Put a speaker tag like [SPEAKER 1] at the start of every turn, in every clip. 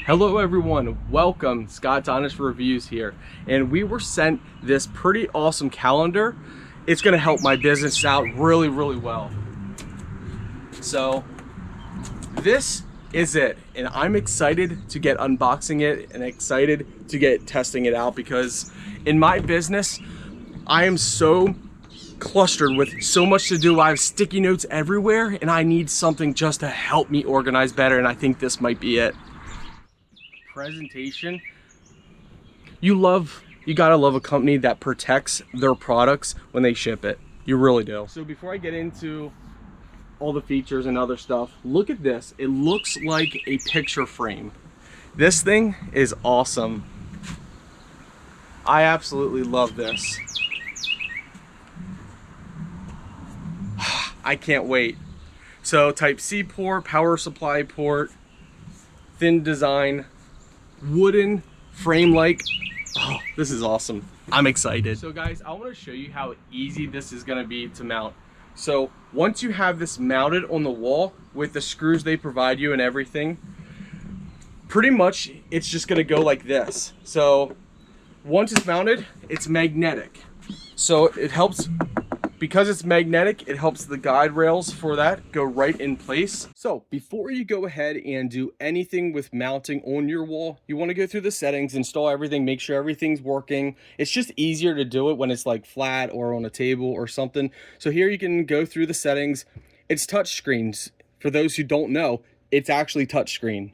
[SPEAKER 1] Hello everyone, welcome. Scott's Honest Reviews here, and we were sent this pretty awesome calendar. It's gonna help my business out really well. So this is it, and I'm excited to get unboxing it and excited to get testing it out, because in my business I am so clustered with so much to do. I have sticky notes everywhere and I need something just to help me organize better, and I think this might be it. Presentation. You gotta love a company that protects their products when they ship it. You really do. So before I get into all the features and other stuff, look at this. It looks like a picture frame. This thing is awesome. I absolutely love this. I can't wait. So Type-C port, power supply port, thin design, wooden frame-like. Oh, this is awesome. I'm excited. So guys, I want to show you how easy this is going to be to mount. So once you have this mounted on the wall with the screws they provide you and everything, pretty much it's just going to go like this. So once it's mounted, it's magnetic. So it helps, because it's magnetic, it helps the guide rails for that go right in place. So before you go ahead and do anything with mounting on your wall, you want to go through the settings, install everything, make sure everything's working. It's just easier to do it when it's like flat or on a table or something. So here you can go through the settings. It's touch screens. For those who don't know, it's actually touch screen.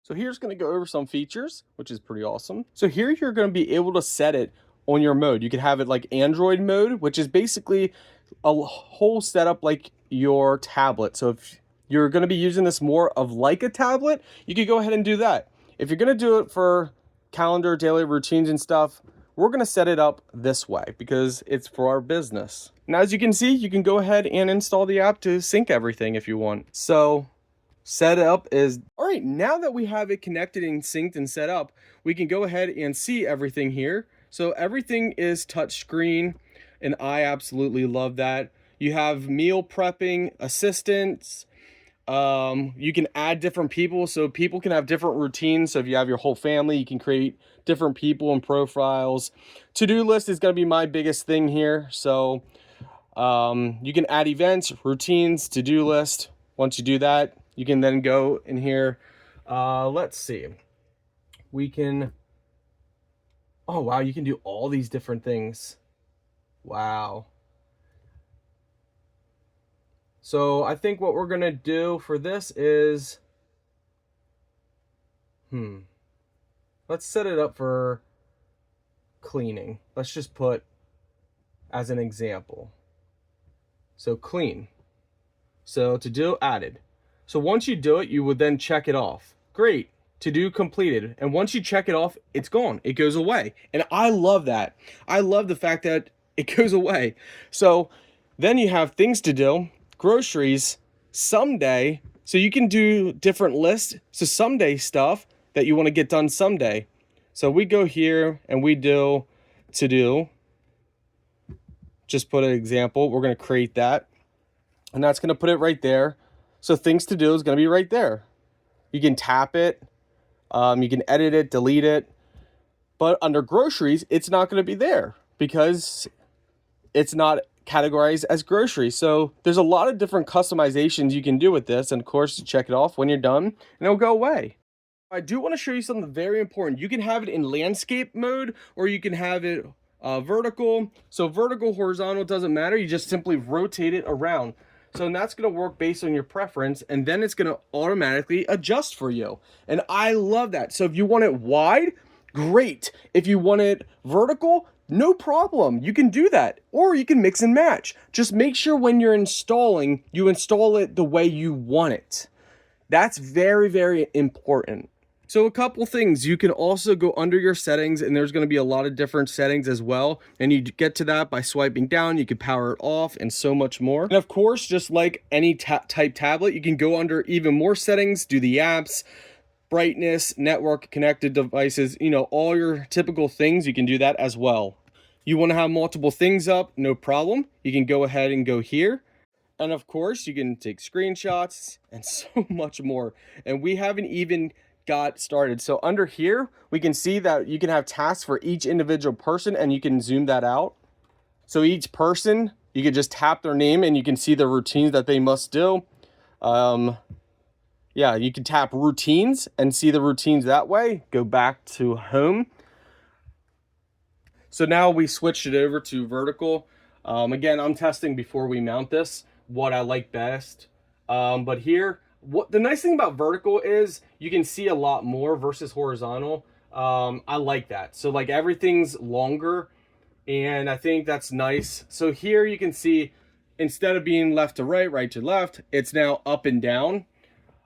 [SPEAKER 1] So here's going to go over some features, which is pretty awesome. So here you're going to be able to set it on your mode. You can have it like Android mode, which is basically a whole setup like your tablet. So if you're going to be using this more of like a tablet, you could go ahead and do that. If you're going to do it for calendar, daily routines and stuff, we're going to set it up this way because it's for our business. Now, as you can see, you can go ahead and install the app to sync everything if you want. So setup is all right. Now that we have it connected and synced and set up, we can go ahead and see everything here. So everything is touch screen, and I absolutely love that. You have meal prepping assistants. You can add different people, so people can have different routines. So if you have your whole family, you can create different people and profiles. To-do list is going to be my biggest thing here. So you can add events, routines, to-do list. Once you do that, you can then go in here. Let's see. We can... Oh, wow, you can do all these different things. Wow. So I think what we're going to do for this is... Let's set it up for cleaning. Let's just put as an example. So clean. So to do, added. So once you do it, you would then check it off. Great. To do completed, and once you check it off, it's gone. It goes away, and I love that. I love the fact that it goes away. So then you have things to do, groceries, someday. So you can do different lists. So someday stuff that you want to get done someday. So we go here and we do to do. Just put an example. We're going to create that, and that's going to put it right there. So things to do is going to be right there. You can tap it. You can edit it, delete it, but under groceries, it's not going to be there because it's not categorized as groceries. So there's a lot of different customizations you can do with this. And of course, check it off when you're done and it'll go away. I do want to show you something very important. You can have it in landscape mode, or you can have it vertical. So vertical, horizontal, doesn't matter. You just simply rotate it around. So that's going to work based on your preference, and then it's going to automatically adjust for you. And I love that. So if you want it wide, great. If you want it vertical, no problem. You can do that. Or you can mix and match. Just make sure when you're installing, you install it the way you want it. That's very important. So a couple things, you can also go under your settings, and there's going to be a lot of different settings as well. And you get to that by swiping down. You can power it off and so much more. And of course, just like any type tablet, you can go under even more settings, do the apps, brightness, network, connected devices, you know, all your typical things. You can do that as well. You want to have multiple things up, no problem. You can go ahead and go here. And of course, you can take screenshots and so much more. And we haven't even got started. So under here, we can see that you can have tasks for each individual person, and you can zoom that out. So each person, you can just tap their name and you can see the routines that they must do. Yeah, you can tap routines and see the routines that way. Go back to home. So now we switched it over to vertical. Again, I'm testing before we mount this, what I like best. But here, what the nice thing about vertical is you can see a lot more versus horizontal. I like that. So like everything's longer, and I think that's nice. So here you can see, instead of being left to right, right to left, it's now up and down.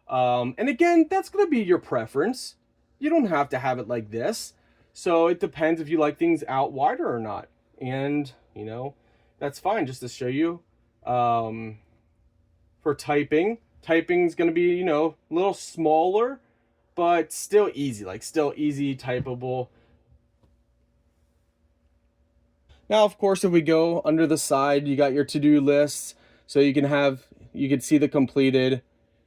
[SPEAKER 1] And again, that's going to be your preference. You don't have to have it like this. So it depends if you like things out wider or not. And, you know, that's fine. Just to show you, for typing, typing's going to be, you know, a little smaller, but still easy, like still easy typable. Now, of course, if we go under the side, you got your to-do lists. So you can see the completed.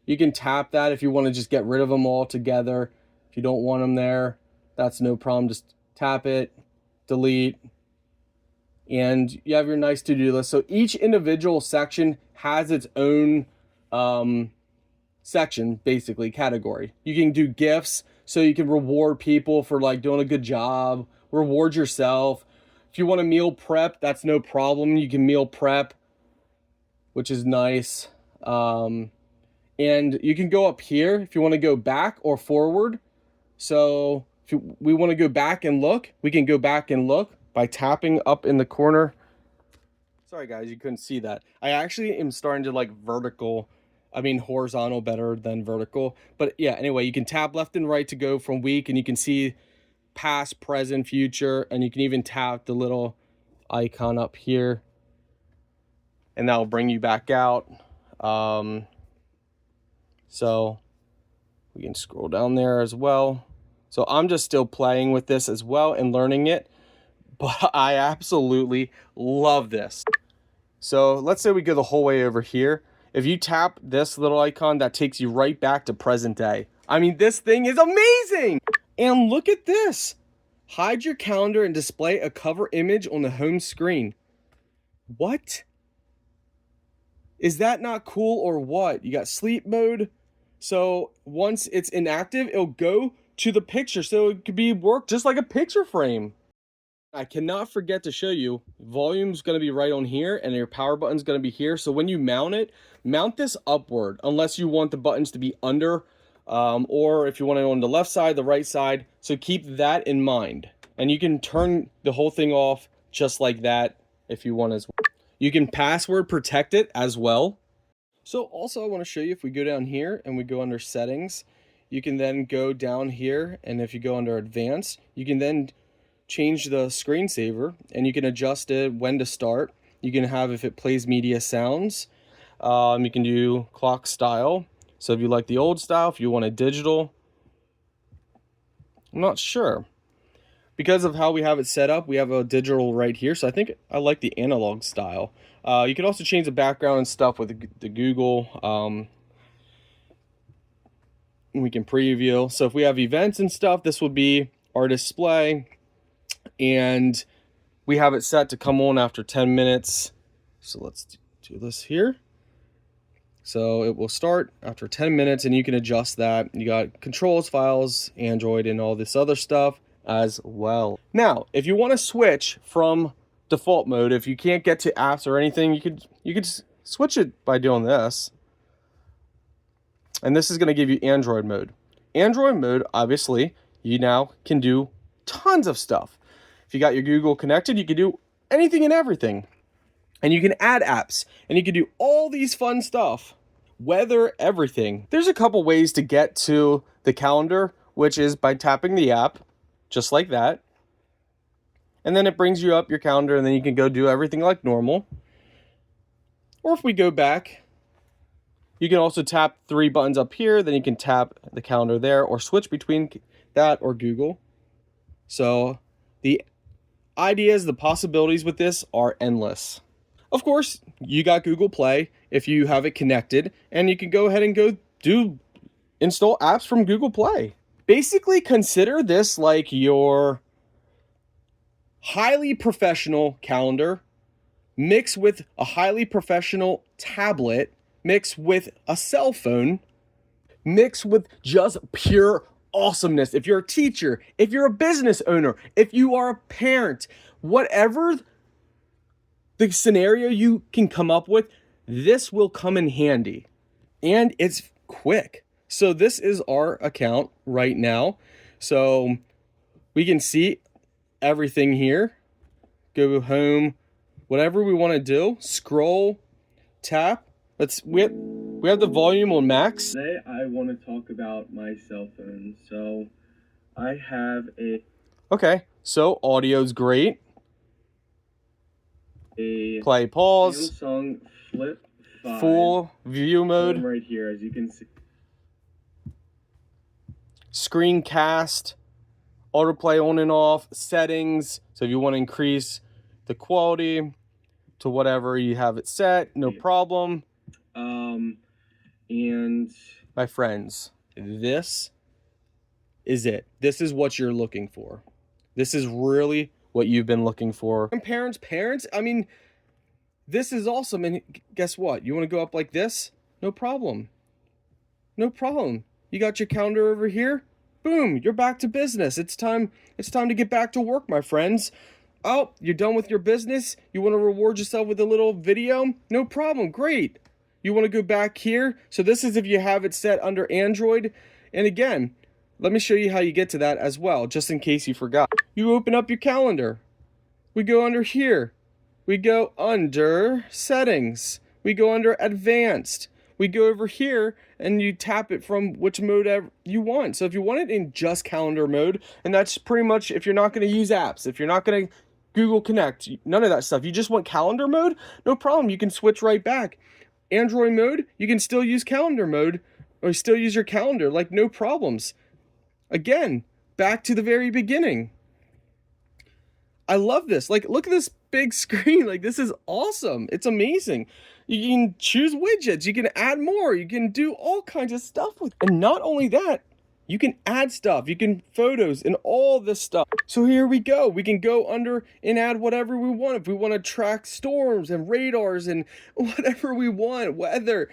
[SPEAKER 1] You can tap that if you want to just get rid of them all together. If you don't want them there, that's no problem. Just tap it, delete, and you have your nice to-do list. So each individual section has its own section, basically, category. You can do gifts, so you can reward people for like doing a good job, reward yourself. If you want to meal prep, that's no problem. You can meal prep, which is nice. And you can go up here if you want to go back or forward. So if we want to go back and look, we can go back and look by tapping up in the corner. Sorry guys, you couldn't see that. I actually am starting to like horizontal better than vertical. But yeah, anyway, you can tap left and right to go from week, and you can see past, present, future, and you can even tap the little icon up here, and that'll bring you back out. So we can scroll down there as well. So I'm just still playing with this as well and learning it, but I absolutely love this. So let's say we go the whole way over here. If you tap this little icon, that takes you right back to present day. I mean, this thing is amazing. And look at this. Hide your calendar and display a cover image on the home screen. What? Is that not cool or what? You got sleep mode. So once it's inactive, it'll go to the picture. So it could be work just like a picture frame. I cannot forget to show you, volume's going to be right on here, and your power button's going to be here. So when you mount it, mount this upward, unless you want the buttons to be under, or if you want it on the left side, the right side. So keep that in mind. And you can turn the whole thing off just like that if you want as well. You can password protect it as well. So also I want to show you, if we go down here and we go under settings, you can then go down here, and if you go under advanced, you can then change the screensaver, and you can adjust it when to start. You can have if it plays media sounds. You can do clock style. So if you like the old style, if you want a digital, I'm not sure. Because of how we have it set up, we have a digital right here. So I think I like the analog style. You can also change the background and stuff with the Google. We can preview. So if we have events and stuff, this would be our display. And we have it set to come on after 10 minutes. So let's do this here. So it will start after 10 minutes, and you can adjust that. You got controls, files, Android, and all this other stuff as well. Now, if you want to switch from default mode, if you can't get to apps or anything, you could switch it by doing this. And this is going to give you Android mode. Android mode, obviously, you now can do tons of stuff. If you got your Google connected, you can do anything and everything. And you can add apps, and you can do all these fun stuff. Weather, everything. There's a couple ways to get to the calendar, which is by tapping the app, just like that. And then it brings you up your calendar, and then you can go do everything like normal. Or if we go back, you can also tap 3 buttons up here, then you can tap the calendar there, or switch between that or Google. So the ideas, the possibilities with this are endless. Of course, you got Google Play if you have it connected, and you can go ahead and install apps from Google Play. Basically, consider this like your highly professional calendar mixed with a highly professional tablet mixed with a cell phone mixed with just pure awesomeness. If you're a teacher, if you're a business owner, if you are a parent, whatever the scenario you can come up with, this will come in handy. And it's quick. So this is our account right now. So we can see everything here. Go home, whatever we want to do. Scroll, tap. We have the volume on max. Today I want to talk about my cell phone. So I have a... Okay, so audio's great. Play, pause. Samsung Flip 5. Full view mode. Right here, as you can see. Screencast. Autoplay on and off. Settings. So if you want to increase the quality to whatever you have it set, no problem. And my friends, this is it. This is what you're looking for. This is really what you've been looking for. And parents, I mean, this is awesome. And guess what? You want to go up like this? No problem. No problem. You got your calendar over here. Boom, you're back to business. It's time to get back to work, my friends. Oh, you're done with your business? You want to reward yourself with a little video? No problem. Great. You want to go back here? So this is if you have it set under Android. And again, let me show you how you get to that as well, just in case you forgot. You open up your calendar. We go under here. We go under settings. We go under advanced. We go over here and you tap it from which mode you want. So if you want it in just calendar mode, and that's pretty much if you're not going to use apps, if you're not going to Google Connect, none of that stuff. You just want calendar mode, no problem. You can switch right back. Android mode, you can still use calendar mode or still use your calendar, like no problems. Again, back to the very beginning. I love this. Like, look at this big screen. Like, this is awesome. It's amazing. You can choose widgets. You can add more. You can do all kinds of stuff with it. And not only that, you can add stuff. You can photos and all this stuff. So here we go. We can go under and add whatever we want. If we want to track storms and radars and whatever we want, weather,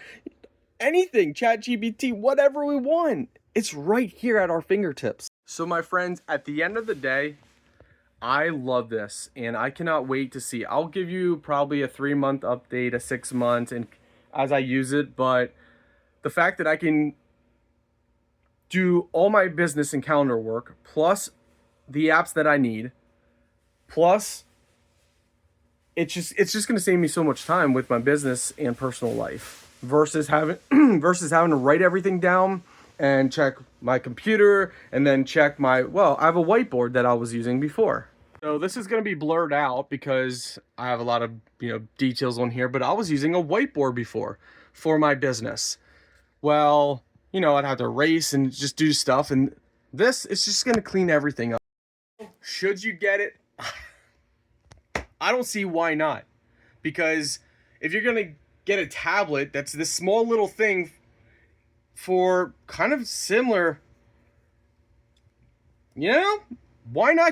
[SPEAKER 1] anything, ChatGPT, whatever we want. It's right here at our fingertips. So my friends, at the end of the day, I love this and I cannot wait to see. I'll give you probably a 3-month update, a 6 months, and as I use it, but the fact that I can do all my business and calendar work, plus the apps that I need, plus it's just gonna save me so much time with my business and personal life versus having to write everything down and check my computer and then check my, well, I have a whiteboard that I was using before. So this is going to be blurred out because I have a lot of, details on here, but I was using a whiteboard before for my business. Well, I'd have to erase and just do stuff, and this is just going to clean everything up. Should you get it? I don't see why not. Because if you're going to get a tablet that's this small little thing for kind of similar, why not